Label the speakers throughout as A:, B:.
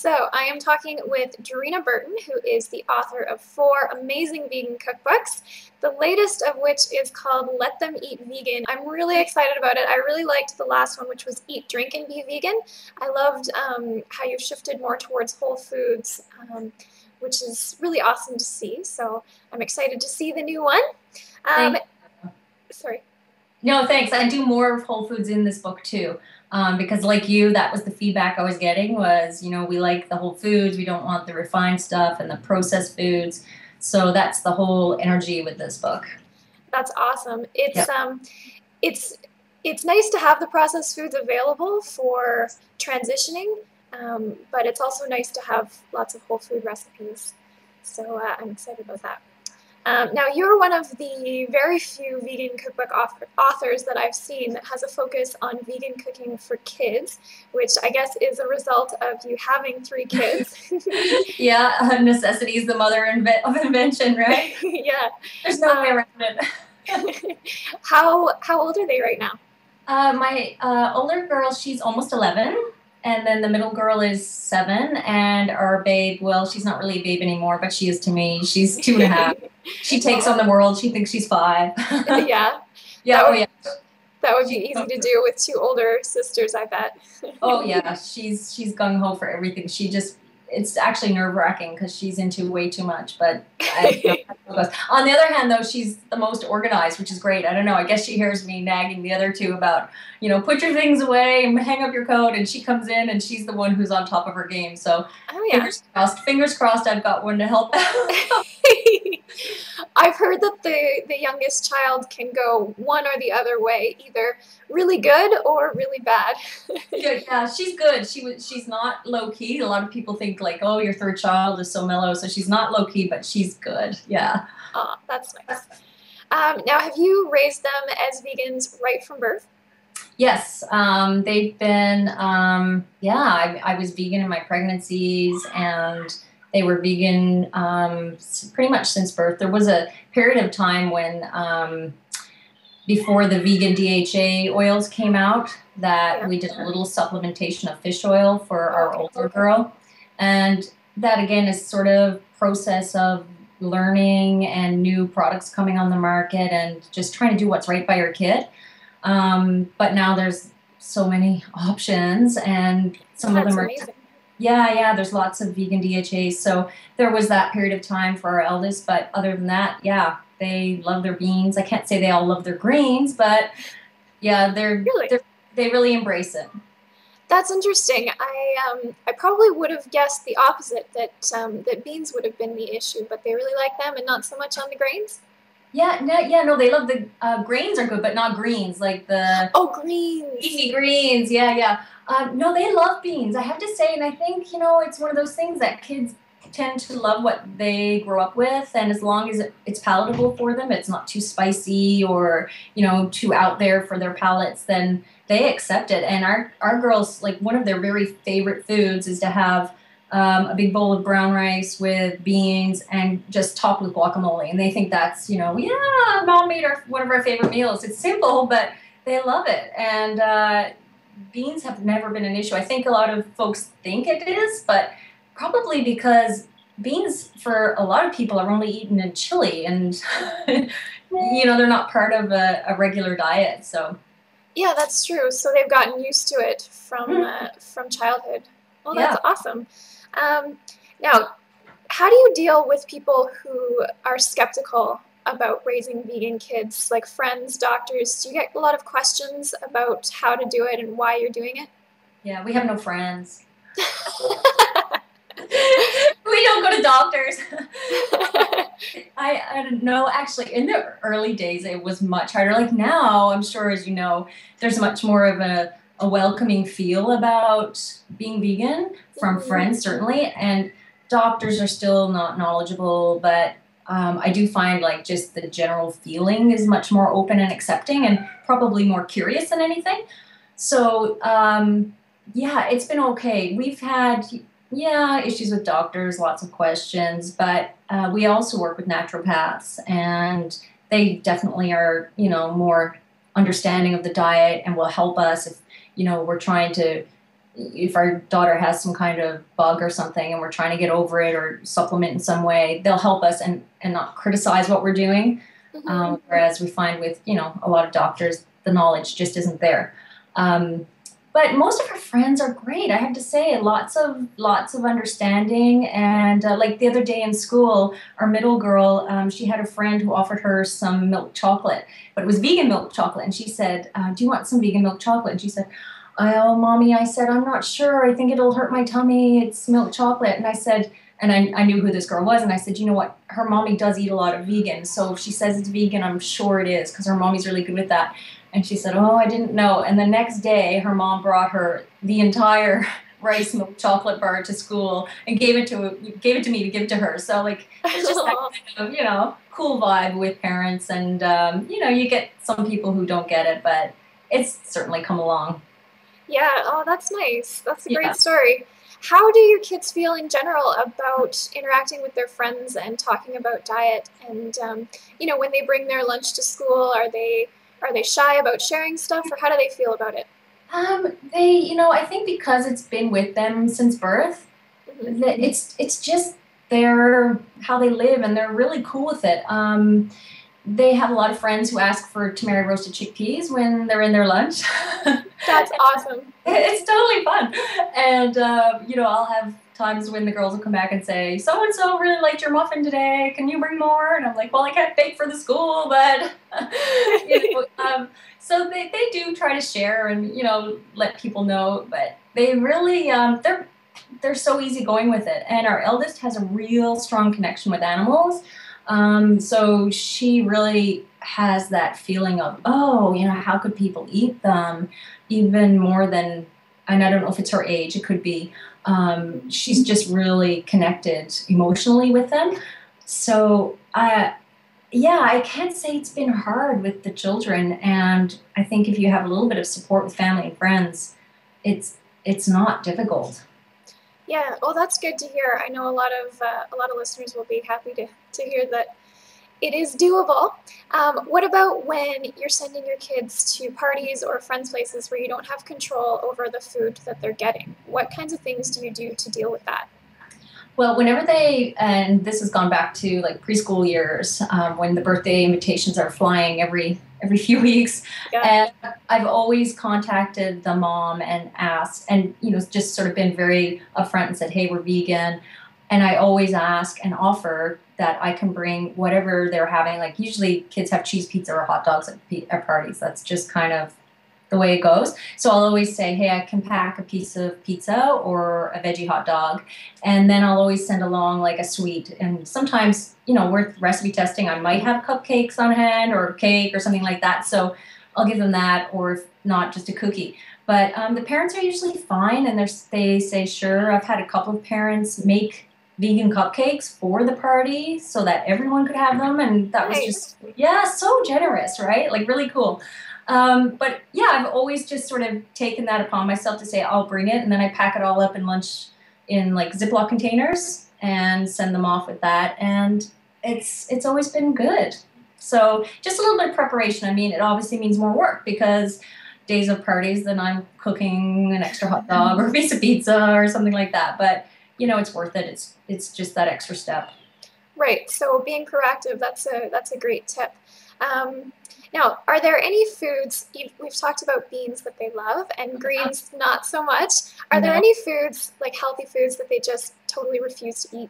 A: So, I am talking with Dreena Burton, who is the author of 4 amazing vegan cookbooks, the latest of which is called Let Them Eat Vegan. I'm really excited about it. I really liked the last one, which was Eat, Drink, and Be Vegan. I loved how you shifted more towards whole foods, which is really awesome to see. So, I'm excited to see the new one.
B: Thank
A: Sorry.
B: No, thanks. I do more of whole foods in this book too. Because like you, that was the feedback I was getting was, we like the whole foods. We don't want the refined stuff and the processed foods. So that's the whole energy with this book.
A: That's awesome. It's
B: Yep.
A: it's nice to have the processed foods available for transitioning, but it's also nice to have lots of whole food recipes. So I'm excited about that. Now, you're one of the very few vegan cookbook authors that I've seen that has a focus on vegan cooking for kids, which I guess is a result of you having 3 kids.
B: Yeah, necessity is the mother of invention, right?
A: Yeah.
B: There's no way around it.
A: How old are they right now?
B: My older girl, she's almost 11. And then the middle girl is 7, and our babe, well, she's not really a babe anymore, but she is to me. She's 2.5. She takes on the world. She thinks she's 5.
A: Yeah.
B: Yeah.
A: Yeah. That would be easy to do with 2 older sisters, I bet.
B: Oh yeah, she's gung ho for everything. It's actually nerve-wracking because she's into way too much. But on the other hand, though, she's the most organized, which is great. I don't know. I guess she hears me nagging the other 2 about, put your things away and hang up your coat. And she comes in and she's the one who's on top of her game. So fingers crossed, I've got one to help out.
A: I've heard that the youngest child can go one or the other way, either really good or really bad.
B: Yeah, she's good. She's not low key. A lot of people think like, oh, your 3rd child is so mellow. So she's not low key, but she's good. Yeah.
A: Oh, that's nice. Now, have you raised them as vegans right from birth?
B: Yes, they've been, I was vegan in my pregnancies, and they were vegan pretty much since birth. There was a period of time when, before the vegan DHA oils came out, that we did a little supplementation of fish oil for our older girl. And that, again, is sort of process of learning and new products coming on the market and just trying to do what's right by your kid. But now there's so many options, and some of them are
A: amazing.
B: Yeah, there's lots of vegan DHAs. So there was that period of time for our eldest, but other than that, yeah, they love their beans. I can't say they all love their greens, but yeah, they really embrace it.
A: That's interesting. I probably would have guessed the opposite, that beans would have been the issue, but they really like them and not so much on the grains.
B: Yeah, no, they love the grains are good, but not greens, like the
A: greens,
B: leafy greens. Yeah. No, they love beans, I have to say, and I think it's one of those things that kids tend to love what they grow up with, and as long as it's palatable for them, it's not too spicy or too out there for their palates, then they accept it. And our girls, like, one of their very favorite foods is to have a big bowl of brown rice with beans and just topped with guacamole. And they think that's, Mom made one of our favorite meals. It's simple, but they love it. And beans have never been an issue. I think a lot of folks think it is, but probably because beans for a lot of people are only eaten in chili, and, they're not part of a regular diet. So.
A: Yeah, that's true. So they've gotten used to it from childhood. Well, that's awesome. Now, how do you deal with people who are skeptical about raising vegan kids, like friends, doctors? Do you get a lot of questions about how to do it and why you're doing it?
B: Yeah, we have no friends. We don't go to doctors. I don't know. Actually, in the early days, it was much harder. Like now, I'm sure, as you know, there's much more of a welcoming feel about being vegan from friends, certainly. And doctors are still not knowledgeable, but I do find like just the general feeling is much more open and accepting, and probably more curious than anything. So, it's been okay. We've had issues with doctors, lots of questions, but we also work with naturopaths, and they definitely are, more understanding of the diet and will help us if, we're trying to if our daughter has some kind of bug or something and we're trying to get over it or supplement in some way, they'll help us and not criticize what we're doing. Whereas we find with, a lot of doctors, the knowledge just isn't there. But most of her friends are great. I have to say, lots of understanding. And like the other day in school, our middle girl, she had a friend who offered her some milk chocolate, but it was vegan milk chocolate. And she said, "Do you want some vegan milk chocolate?" And she said, "Oh, mommy," I said, "I'm not sure. I think it'll hurt my tummy. It's milk chocolate." And I said, and I knew who this girl was, and I said, "You know what? Her mommy does eat a lot of vegan. So if she says it's vegan, I'm sure it is, because her mommy's really good with that." And she said, "Oh, I didn't know." And the next day, her mom brought her the entire rice milk chocolate bar to school and gave it to me to give to her. So like, it's just that kind of, cool vibe with parents. And, you get some people who don't get it, but it's certainly come along.
A: Yeah, oh, that's nice. That's a great story. How do your kids feel in general about interacting with their friends and talking about diet? And, when they bring their lunch to school, are they shy about sharing stuff, or how do they feel about it?
B: I think because it's been with them since birth, that it's just how they live, and they're really cool with it. They have a lot of friends who ask for tamari roasted chickpeas when they're in their lunch.
A: That's awesome.
B: It's totally fun. And, I'll have times when the girls will come back and say, "So-and-so really liked your muffin today. Can you bring more?" And I'm like, "Well, I can't bake for the school, but," so they do try to share and, let people know, but they really, they're so easygoing with it. And our eldest has a real strong connection with animals. So she really has that feeling of, oh, how could people eat them, even more than, and I don't know if it's her age, it could be, she's just really connected emotionally with them. So, I can't say it's been hard with the children. And I think if you have a little bit of support with family and friends, it's not difficult.
A: Yeah, well, that's good to hear. I know a lot of listeners will be happy to hear that it is doable. What about when you're sending your kids to parties or friends' places where you don't have control over the food that they're getting? What kinds of things do you do to deal with that?
B: Well, whenever and this has gone back to like preschool years, when the birthday invitations are flying every few weeks, and I've always contacted the mom and asked, and just sort of been very upfront and said, "Hey, we're vegan," and I always ask and offer that I can bring whatever they're having. Like usually, kids have cheese pizza or hot dogs at parties. That's just kind of the way it goes. So I'll always say, "Hey, I can pack a piece of pizza or a veggie hot dog." And then I'll always send along like a sweet. And sometimes, with recipe testing, I might have cupcakes on hand or cake or something like that. So I'll give them that, or if not, just a cookie. But the parents are usually fine, and they say, "Sure." I've had a couple of parents make vegan cupcakes for the party so that everyone could have them. And that was just, so generous, right? Like really cool. But I've always just sort of taken that upon myself to say, "I'll bring it." And then I pack it all up in lunch in like Ziploc containers and send them off with that. And it's always been good. So just a little bit of preparation. I mean, it obviously means more work because days of parties, then I'm cooking an extra hot dog or a piece of pizza or something like that. But, it's worth it. It's just that extra step.
A: Right. So being proactive, that's a great tip. Now, are there any foods, we've talked about beans that they love and greens not so much. Are there any foods, like healthy foods, that they just totally refuse to eat?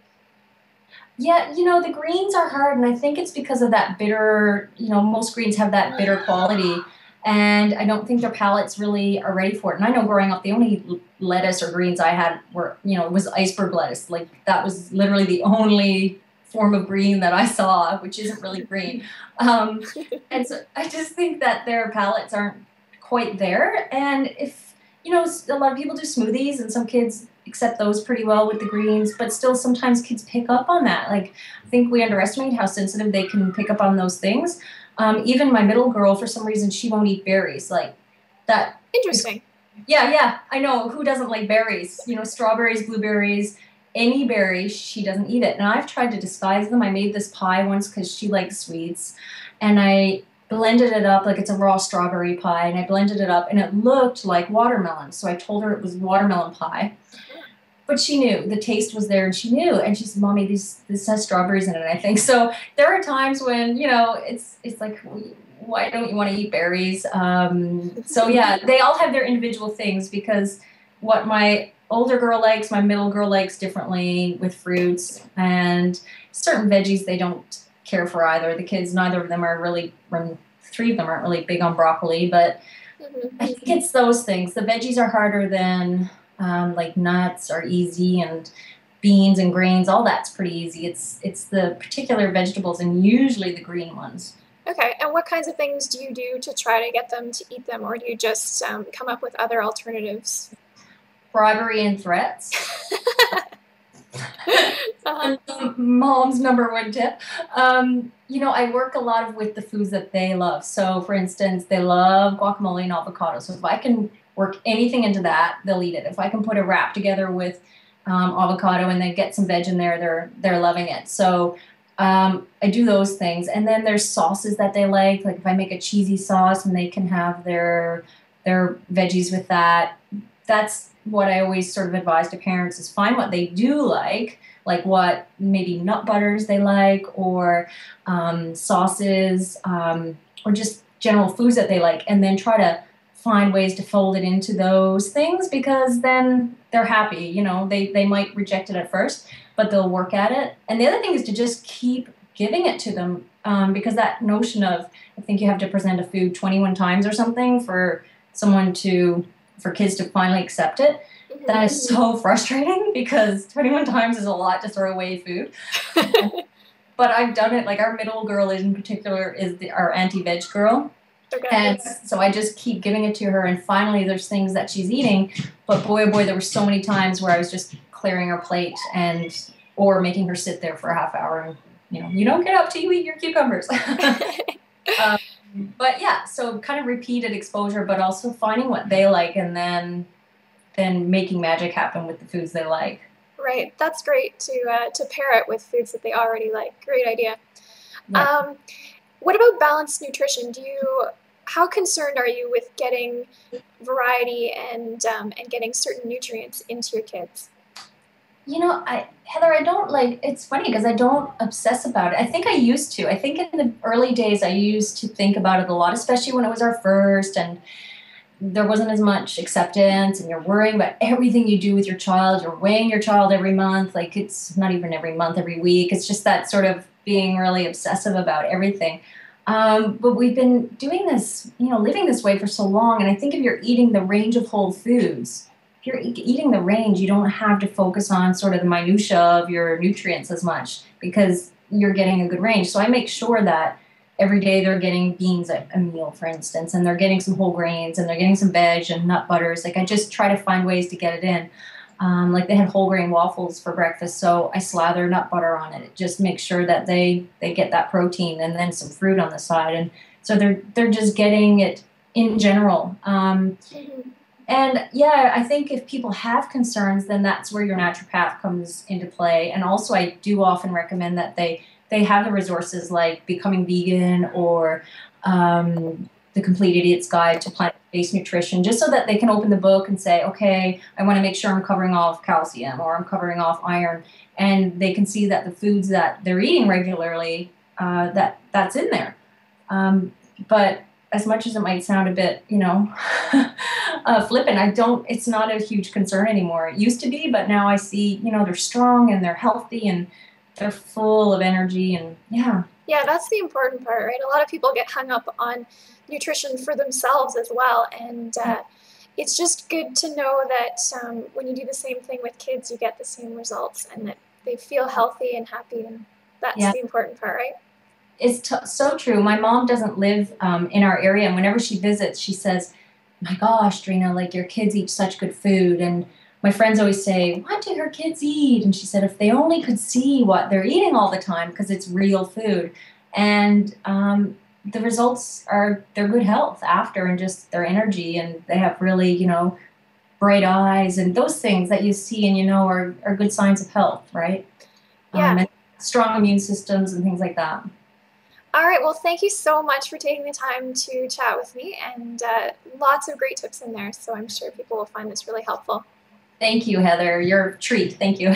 B: Yeah, the greens are hard, and I think it's because of that bitter, most greens have that bitter quality, and I don't think their palates really are ready for it. And I know growing up, the only lettuce or greens I had were, was iceberg lettuce. Like that was literally the only form of green that I saw, which isn't really green. And so I just think that their palates aren't quite there. And if, a lot of people do smoothies and some kids accept those pretty well with the greens, but still sometimes kids pick up on that. Like I think we underestimate how sensitive they can pick up on those things. Even my middle girl, for some reason, she won't eat berries. Like that.
A: Interesting.
B: Yeah, I know. Who doesn't like berries? Strawberries, blueberries, any berry, she doesn't eat it. And I've tried to disguise them. I made this pie once because she likes sweets. And I blended it up like it's a raw strawberry pie, and I blended it up and it looked like watermelon. So I told her it was watermelon pie. But she knew the taste was there, and she knew, and she said, "Mommy, this has strawberries in it, I think." So there are times when, you know, it's like, why don't you want to eat berries? So yeah, they all have their individual things, because what my older girl likes, my middle girl likes differently with fruits, and certain veggies they don't care for either. The kids, neither of them are really, three of them aren't really big on broccoli, but I think it's those things. The veggies are harder than like nuts are easy, and beans and grains, all that's pretty easy. It's the particular vegetables, and usually the green ones.
A: Okay, and what kinds of things do you do to try to get them to eat them, or do you just come up with other alternatives?
B: Bribery and threats. Mom's number one tip. You know, I work a lot with the foods that they love. So, for instance, they love guacamole and avocado. So if I can work anything into that, they'll eat it. If I can put a wrap together with avocado and then get some veg in there, they're loving it. So I do those things. And then there's sauces that they like if I make a cheesy sauce and they can have their veggies with that. That's what I always sort of advise to parents, is find what they do like what maybe nut butters they like, or sauces, or just general foods that they like, and then try to find ways to fold it into those things, because then they're happy. You know, they might reject it at first, but they'll work at it. And the other thing is to just keep giving it to them, because that notion of, I think you have to present a food 21 times or something for kids to finally accept it. That is so frustrating, because 21 times is a lot to throw away food. But I've done it. Like, our middle girl in particular is our anti-veg girl. Okay. And so I just keep giving it to her, and finally there's things that she's eating. But boy, oh boy, there were so many times where I was just clearing her plate or making her sit there for a half hour, and, you know, you don't get up till you eat your cucumbers. But yeah, so kind of repeated exposure, but also finding what they like, and then making magic happen with the foods they like.
A: Right, that's great to pair it with foods that they already like. Great idea. Yeah. What about balanced nutrition? How concerned are you with getting variety and getting certain nutrients into your kids?
B: You know, Heather, I don't it's funny because I don't obsess about it. I think I used to. I think in the early days I used to think about it a lot, especially when it was our first, and there wasn't as much acceptance, and you're worrying about everything you do with your child. You're weighing your child every month. Like, it's not even every month, every week. It's just that sort of being really obsessive about everything. But we've been doing this, you know, living this way for so long. And I think if you're eating the range of whole foods, if you're eating the range, you don't have to focus on sort of the minutia of your nutrients as much, because you're getting a good range. So I make sure that every day they're getting beans at a meal, for instance, and they're getting some whole grains, and they're getting some veg and nut butters. Like, I just try to find ways to get it in. Like, they had whole grain waffles for breakfast, so I slather nut butter on it. It just makes sure that they get that protein, and then some fruit on the side. And so they're just getting it in general. And yeah, I think if people have concerns, then that's where your naturopath comes into play. And also, I do often recommend that they have the resources like Becoming Vegan, or The Complete Idiot's Guide to Plant-Based Nutrition, just so that they can open the book and say, okay, I want to make sure I'm covering off calcium, or I'm covering off iron. And they can see that the foods that they're eating regularly, that's in there. But as much as it might sound a bit, you know, flippant, it's not a huge concern anymore. It used to be, but now I see, you know, they're strong and they're healthy and they're full of energy, and yeah.
A: Yeah, that's the important part, right? A lot of people get hung up on nutrition for themselves as well, and it's just good to know that when you do the same thing with kids, you get the same results, and that they feel healthy and happy, and that's the important part, right?
B: It's so true. My mom doesn't live in our area, and whenever she visits, she says, my gosh, Dreena, like, your kids eat such good food. And my friends always say, what do her kids eat? And she said, if they only could see what they're eating all the time, because it's real food. And the results are their good health after, and just their energy, and they have really, you know, bright eyes, and those things that you see and, you know, are good signs of health, right?
A: Yeah.
B: And strong immune systems and things like that.
A: All right, well, thank you so much for taking the time to chat with me, and lots of great tips in there, so I'm sure people will find this really helpful.
B: Thank you, Heather. You're a treat. Thank you.